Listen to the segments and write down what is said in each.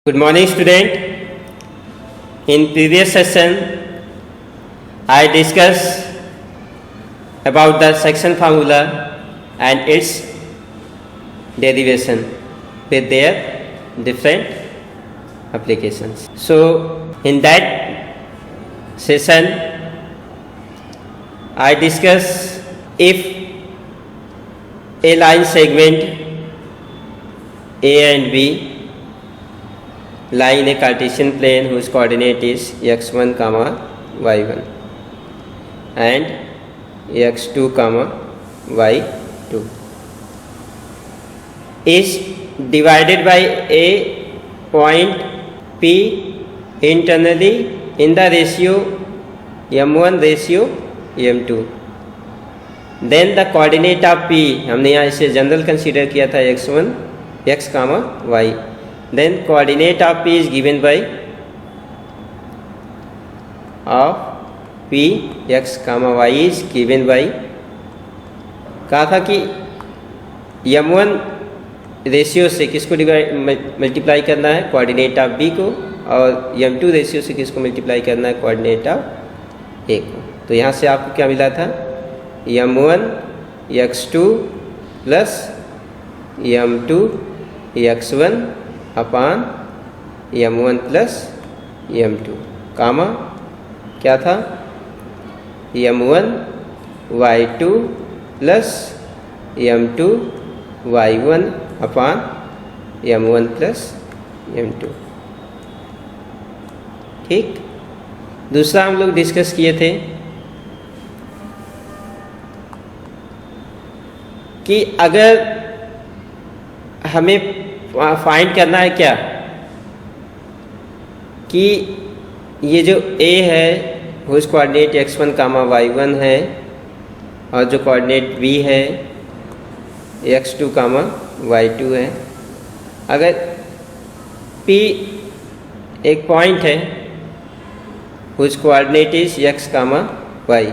Good morning, student. In previous session, I discussed about the section formula and its derivation with their different applications. So, in that session, I discussed if a line segment A and B lie in a Cartesian plane whose coordinate is x1, y1 and x2, y2 is divided by a point P internally in the ratio m1 ratio m2. Then the coordinate of P, हमने यहाँ इसे general consider किया था x1, x, y. Then coordinate of P is given by of P x, y is given by, कहा था कि m1 ratio से किसको मल्टीप्लाई करना है, कोऑर्डिनेट ऑफ B को, और m2 रेशियो से किसको मल्टीप्लाई करना है, कोऑर्डिनेट ऑफ A को. तो यहाँ से आपको क्या मिला था, m1 x2 plus m2 x1 अपान m1 प्लस m2 कामा क्या था, m1 y2 plus m2 y1 अपान m1 प्लस m2. ठीक. दूसरा हम लोग डिस्कस किए थे कि अगर हमें फाइंड करना है क्या कि ये जो A है उस कोऑर्डिनेट x1, y1 है, और जो कोऑर्डिनेट B है x2, y2 है. अगर P एक पॉइंट है उस कोऑर्डिनेट इज x, y,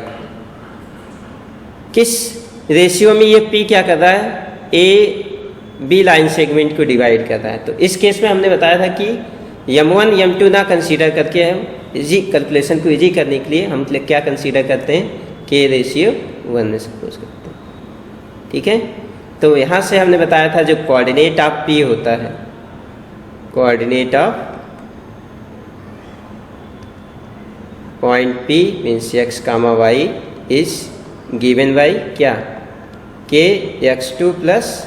किस रेशियो में ये P क्या कर रहा है, A B लाइन सेगमेंट को डिवाइड कर रहा है. तो इस केस में हमने बताया था कि m1 m2 ना कंसीडर करके हम इजी कैलकुलेशन को इजी करने के लिए हम क्या कंसीडर करते हैं, K रेशियो 1 में सपोज करते हैं. ठीक है. तो यहाँ से हमने बताया था जो कोऑर्डिनेट ऑफ P होता है, coordinate of point P means x, y is given by क्या, K x2 प्लस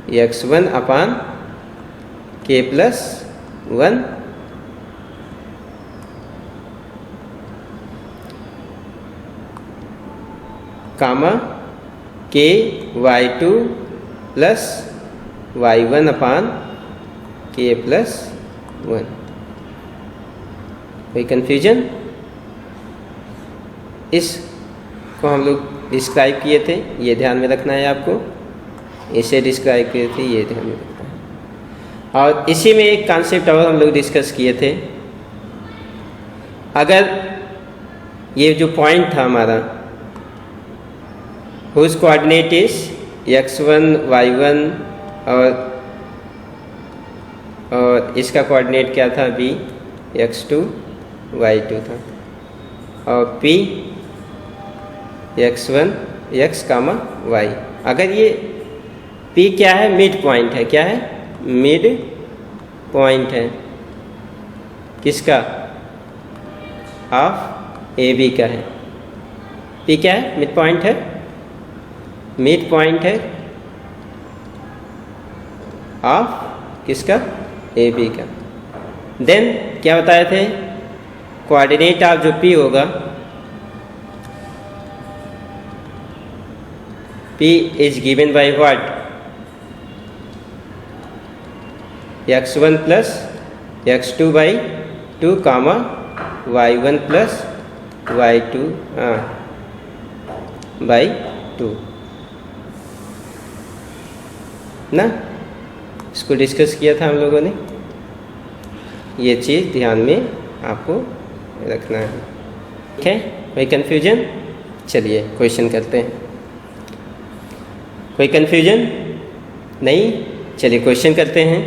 x1 अपान K प्लस 1 कामा K y2 प्लस y1 अपान K प्लस 1. कोई कन्फ्यूजन? इसको हम लोग डिस्क्राइब किए थे, ये ध्यान में रखना है आपको. इसे डिस्क्राइब किए थे, ये ध्यान में रखना है. और इसी में एक कॉन्सेप्ट और हम लोग डिस्कस किए थे. अगर ये जो पॉइंट था हमारा whose coordinate is x1, y1 और इसका कोऑर्डिनेट क्या था, b x2, y2 था, और p x1 x, y. अगर ये P क्या है, मिड पॉइंट है, क्या है, मिड पॉइंट है, किसका, ऑफ AB का है. P क्या है, मिड पॉइंट है, मिड पॉइंट है ऑफ किसका, AB का. देन क्या बताए थे, कोऑर्डिनेट ऑफ जो P होगा, P is given by what, x1 plus x2 by 2 comma y1 plus y2 by 2 ना. इसको डिस्कस किया था हम लोगों ने. ये चीज़ ध्यान में आपको रखना है. ठीक है. कोई कन्फ्यूजन? चलिए क्वेश्चन करते हैं. कोई कन्फ्यूजन नहीं? चलिए क्वेश्चन करते हैं.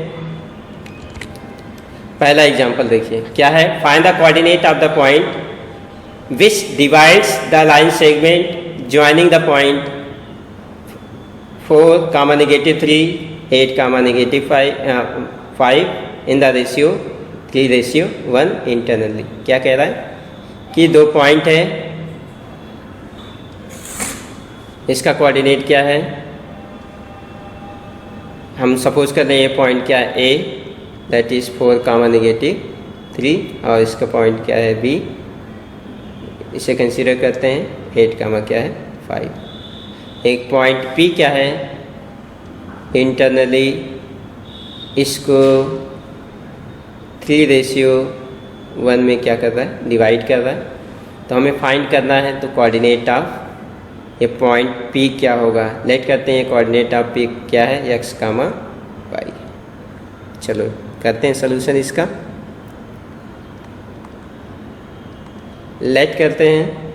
पहला एग्जांपल देखिए क्या है, find the coordinate of the point which divides the line segment joining the point 4, -3, 8, -5 in the ratio 3:1 internally. क्या कह रहा है कि दो पॉइंट है, इसका कोऑर्डिनेट क्या है, हम सपोज कर रहे हैं ये पॉइंट क्या है ए, दैट इज़ 4, -3, और इसका पॉइंट क्या है बी, इसे कंसीडर करते हैं 8, क्या है 5। एक पॉइंट पी क्या है, इंटरनली इसको 3:1 में क्या कर रहा है, डिवाइड कर रहा है। तो हमें फाइंड करना है तो कोऑर्डिनेट ऑफ ये पॉइंट P क्या होगा। लेट करते हैं कोऑर्डिनेट ऑफ P क्या है, x, y। चलो करते हैं सलूशन इसका। लेट करते हैं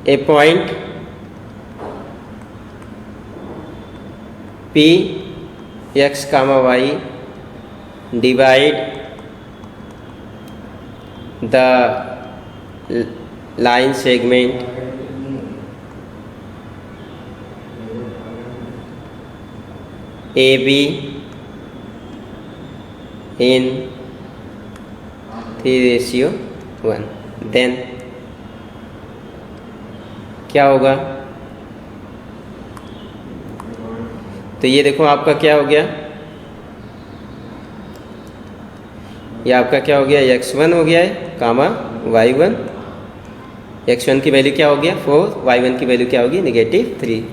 ए point P x, y divide the line segment AB in 3:1। Then क्या होगा, तो ये देखो आपका क्या हो गया, ये आपका क्या हो गया, x1 हो गया है, y1। x1 की वैल्यू क्या हो गया 4, y1 की वैल्यू क्या होगी -3।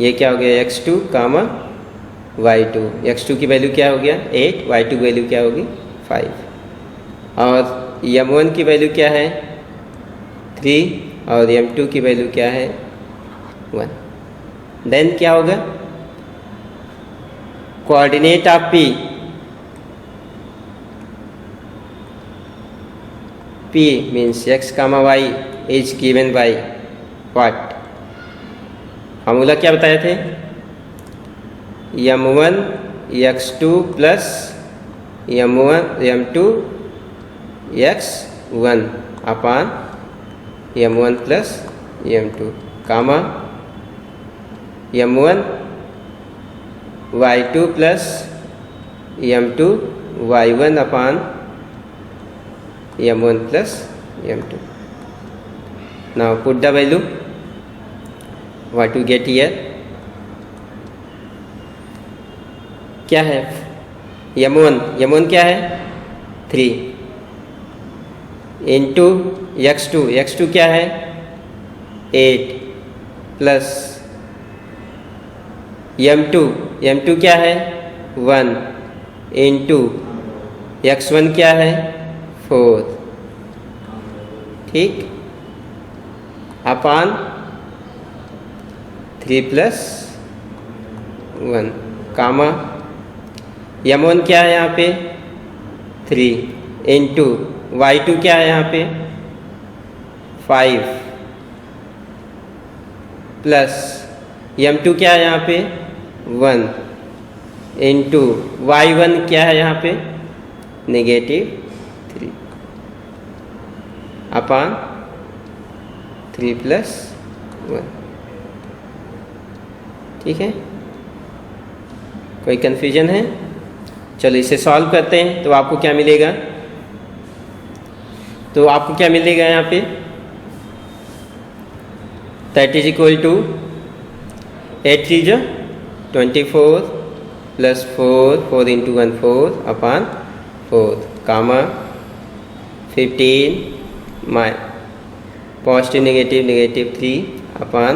ये क्या हो गया x2, y2। x2 की वैल्यू क्या हो गया 8, y2 की वैल्यू क्या होगी 5। और m1 की वैल्यू क्या है 3, और m2 की वैल्यू क्या है 1। देन क्या होगा, coordinate of P means x, y is given by what? Formula क्या बताए थे, m1 x2 plus m2 x1 upon m1 plus m2, m1 y2 plus m2 y1 upon m1 plus m2। Now put the value, what you get here, क्या है m1 क्या है 3 into x2 क्या है 8 plus m2 क्या है 1 into x1 क्या है 4, ठीक, अपान 3+1, m1 क्या है यहाँ पे 3 इंटू y2 क्या है यहाँ पे 5 प्लस m2 क्या है यहाँ पे 1 इंटू y1 क्या है यहाँ पे -3 अपान 3+1। ठीक है, कोई कन्फ्यूजन है? चलो इसे सॉल्व करते हैं। तो आपको क्या मिलेगा, यहाँ पे दैट इज इक्वल टू 8 3 जो 24 plus 4 into 1 4 upon 4 comma 15 positive negative 3 upon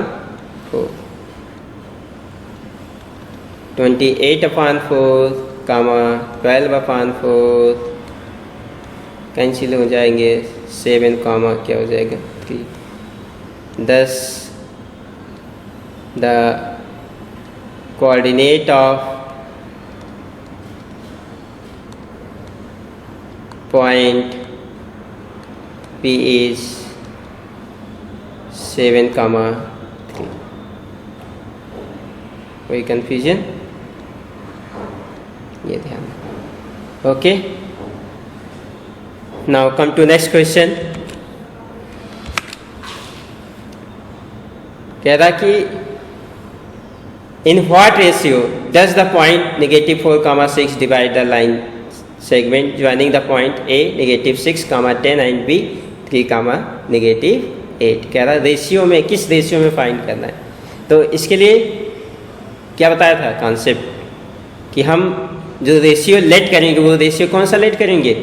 4 28 upon 4 comma 12 upon 4 cancel हो जाएंगे 7 कामा क्या हो जाएगा 3 10 the coordinate of point P is 7, 3। कोई कन्फ्यूजन? ये ध्यान रखना। Okay, now come to next question. कह रहा कि in what ratio does the point -4, 6 divide the line segment joining the point A -6, 10 and B 3, -8। कह रहा रेशियो में, किस रेशियो में फाइंड करना है। तो इसके लिए क्या बताया था कॉन्सेप्ट कि हम जो रेशियो लेट करेंगे वो रेशियो कौन सा लेट करेंगे,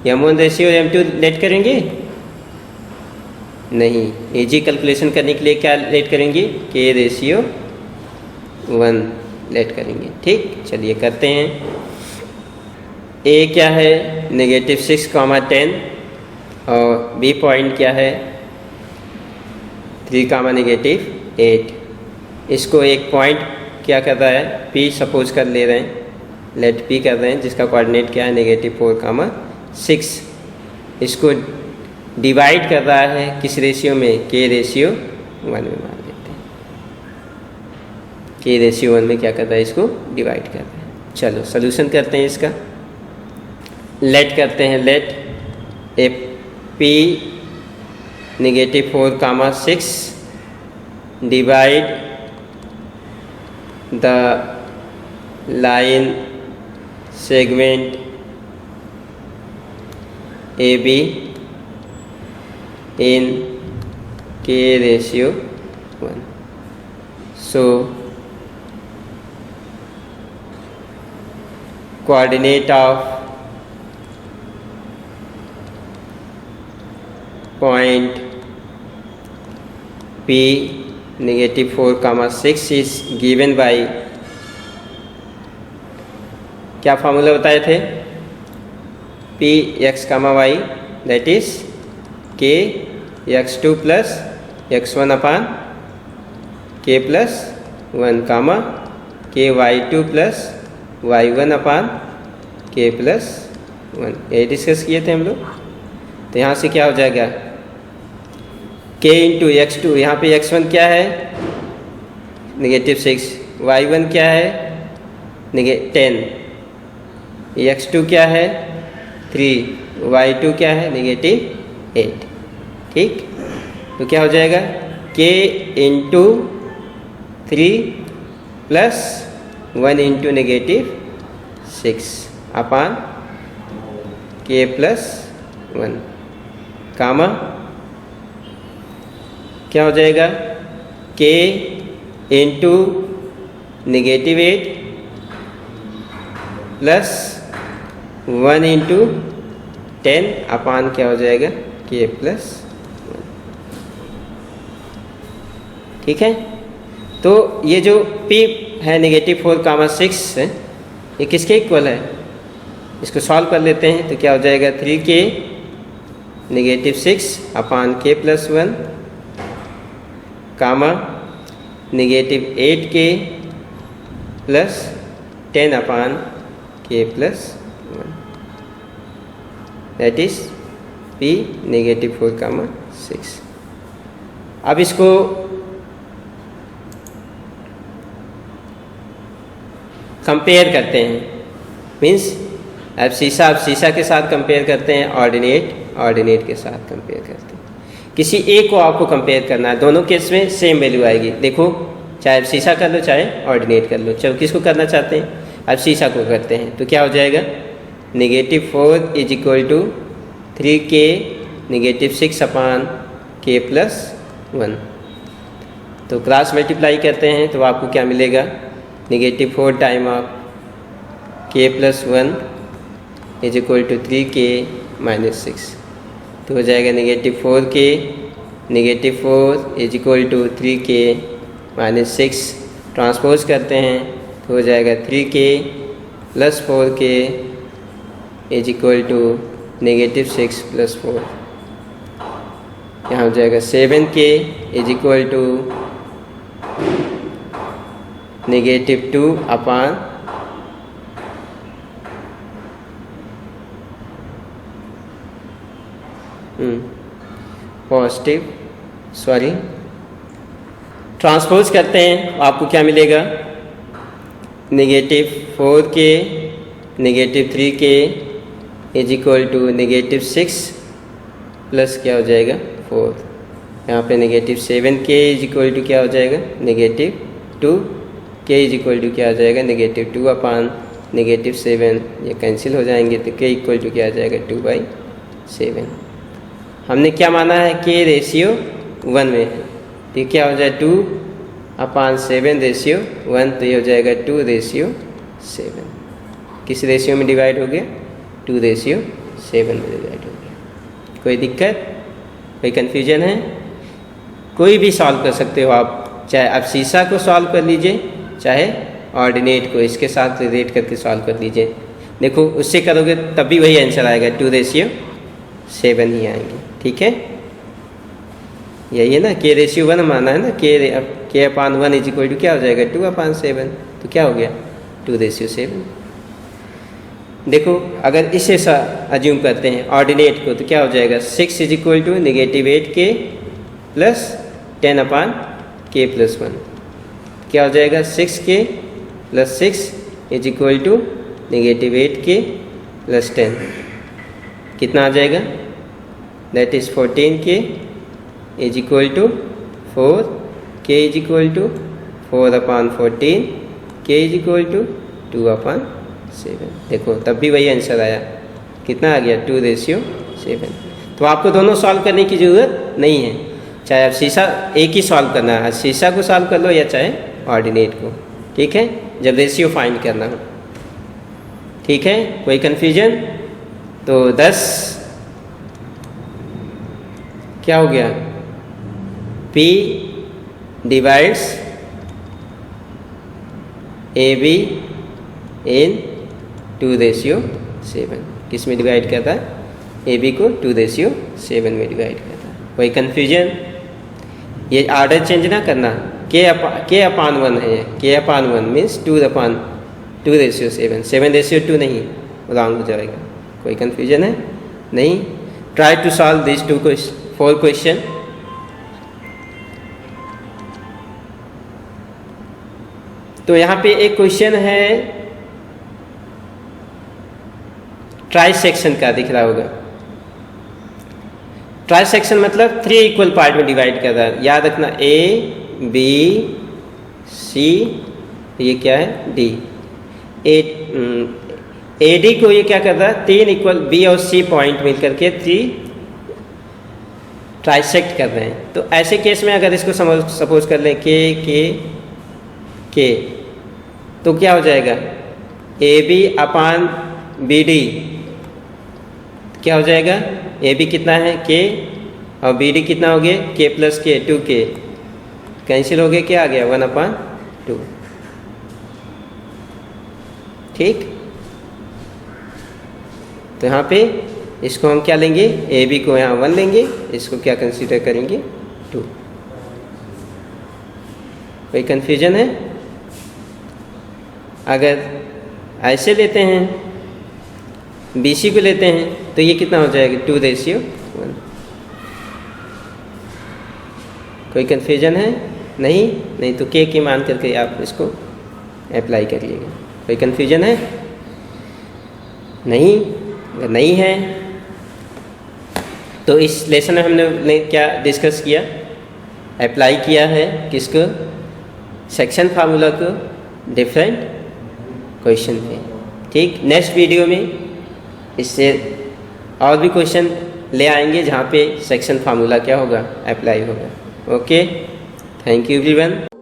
M1 रेशियो M2 लेट करेंगे? नहीं, इजी कैलकुलेशन करने के लिए क्या लेट करेंगे, K रेशियो 1 लेट करेंगे। ठीक, चलिए करते हैं। A क्या है -6, 10 और B पॉइंट क्या है 3, -8। इसको एक पॉइंट क्या कर रहा है, P सपोज कर ले रहे हैं, लेट P कर रहे हैं, जिसका कोऑर्डिनेट क्या है -4, 6। इसको डिवाइड कर रहा है किस रेशियो में, K रेशियो 1 में मान लेते हैं। K रेशियो 1 में क्या कर रहा है, इसको डिवाइड कर रहा है। चलो सॉल्यूशन करते हैं इसका। लेट करते हैं, let P -4, 6 divide the line segment AB in K ratio 1. So coordinate of point P -4, 6 is given by, क्या फार्मूला बताए थे, P x, y that is K x2 plus x1 upon K plus 1, K y2 plus y1 upon K plus 1। ये discuss किए थे हम लोग। तो यहाँ से क्या हो जाएगा, K इंटू x2, यहाँ पे x1 क्या है -6, y1 क्या है 10, x2 क्या है 3, y2 क्या है -8। ठीक, तो क्या हो जाएगा, K into 3 plus 1 into -6 upon K plus 1, क्या हो जाएगा, K इंटू -8 प्लस 1 इंटू 10 अपान क्या हो जाएगा, K प्लस 1। ठीक है, तो ये जो P है -4, 6 है, ये किसके इक्वल है, इसको सॉल्व कर लेते हैं। तो क्या हो जाएगा, 3K -6 upon K plus 1, -8K plus 10 upon K plus 1, that is P -4, 6। अब इसको कंपेयर करते हैं, मीन्स अब शीशा के साथ कंपेयर करते हैं, ऑर्डिनेट के साथ कंपेयर करते हैं। किसी एक को आपको कंपेयर करना है, दोनों केस में सेम वैल्यू आएगी। देखो, चाहे शीशा कर लो चाहे ऑर्डिनेट कर लो। चलो किसको करना चाहते हैं, अब शीशा को करते हैं। तो क्या हो जाएगा, -4 is equal to 3K -6 upon K plus 1। तो क्रॉस मल्टीप्लाई करते हैं तो आपको क्या मिलेगा, -4 time of K plus 1 is equal to 3K -6। तो हो जाएगा -4K -4 is equal to 3K -6। Transpose करते हैं तो हो जाएगा 3K plus 4K is equal to -6 plus 4। यहाँ हो जाएगा 7K is equal to -2 upon transpose करते हैं आपको क्या मिलेगा, -4K -3k is equal to -6 plus क्या हो जाएगा 4। यहाँ पे -7k इज इक्वल टू क्या हो जाएगा -2k इज इक्वल टू क्या हो जाएगा -2 अपान -7। ये कैंसिल हो जाएंगे तो k इक्वल टू क्या आ जाएगा 2/7। हमने क्या माना है k रेशियो 1 में है तो ये क्या हो जाए 2/7 रेशियो 1 तो ये हो जाएगा 2/7। किस रेशियो में डिवाइड हो गया 2/7 में डिवाइड हो गया। कोई दिक्कत, कोई कन्फ्यूजन है? कोई भी सॉल्व कर सकते हो आप, चाहे आप शीशा को सॉल्व कर लीजिए चाहे ऑर्डिनेट को इसके साथ रिलेट करके सॉल्व कर लीजिए। देखो उससे करोगे तब भी वही आंसर आएगा 2/7 ही आएंगे। ठीक है, यही है ना, k रेशियो 1 माना है ना, k/1 इज इक्वल टू क्या हो जाएगा 2/7 तो क्या हो गया 2/7। देखो अगर इसे अज्यूम करते हैं ऑर्डिनेट को तो क्या हो जाएगा 6 is equal to -8k plus 10/k+1 क्या हो जाएगा 6k plus 6 is equal to -8k plus 10 कितना आ जाएगा that is 14k is equal to 4k is equal to 4/14 k is equal to 2/7। देखो तब भी वही आंसर आया, कितना आ गया 2/7। तो आपको दोनों सॉल्व करने की ज़रूरत नहीं है, चाहे आप शीशा एक ही सॉल्व करना है, शीशा को सॉल्व कर लो या चाहे ऑर्डिनेट को। ठीक है, जब रेशियो फाइंड करना हो। ठीक है, कोई कन्फ्यूजन? तो 10 क्या हो गया P डिवाइड्स AB इन 2/7। किस में डिवाइड करता है AB को 2/7 में डिवाइड करता है। कोई कन्फ्यूजन? ये ऑर्डर चेंज ना करना, k/1 है, k/1 मीन्स 2/7, 7/2 नहीं, रॉन्ग हो जाएगा। कोई कन्फ्यूजन है? नहीं। Try to solve this 4 question. तो यहाँ पे एक क्वेश्चन है ट्राई सेक्शन का, दिख रहा होगा। ट्राई सेक्शन मतलब 3 इक्वल पार्ट में डिवाइड कर रहा है। याद रखना A B C, ये क्या है D। AD को ये क्या कर रहा है 3 इक्वल B और C पॉइंट मिल करके 3 ट्राइसेक्ट कर रहे हैं। तो ऐसे केस में अगर इसको सपोज कर लें K तो क्या हो जाएगा AB/BD क्या हो जाएगा, AB कितना है K और BD कितना हो गया K + K 2K, कैंसिल हो गया, क्या आ गया 1/2। ठीक, तो यहाँ पे इसको हम क्या लेंगे, AB को यहाँ 1 लेंगे, इसको क्या कंसीडर करेंगे 2। कोई कन्फ्यूजन है? अगर ऐसे लेते हैं BC को लेते हैं तो ये कितना हो जाएगा 2/1। कोई कन्फ्यूजन है? नहीं तो K की मान करके आप इसको अप्लाई करिएगा। कोई कन्फ्यूजन है? नहीं। अगर नहीं है तो इस लेसन में हमने क्या डिस्कस किया, अप्लाई किया है किसको, सेक्शन फार्मूला को डिफरेंट क्वेश्चन पे। ठीक, नेक्स्ट वीडियो में इससे और भी क्वेश्चन ले आएंगे जहाँ पे सेक्शन फार्मूला क्या होगा, अप्लाई होगा। Okay, thank you everyone.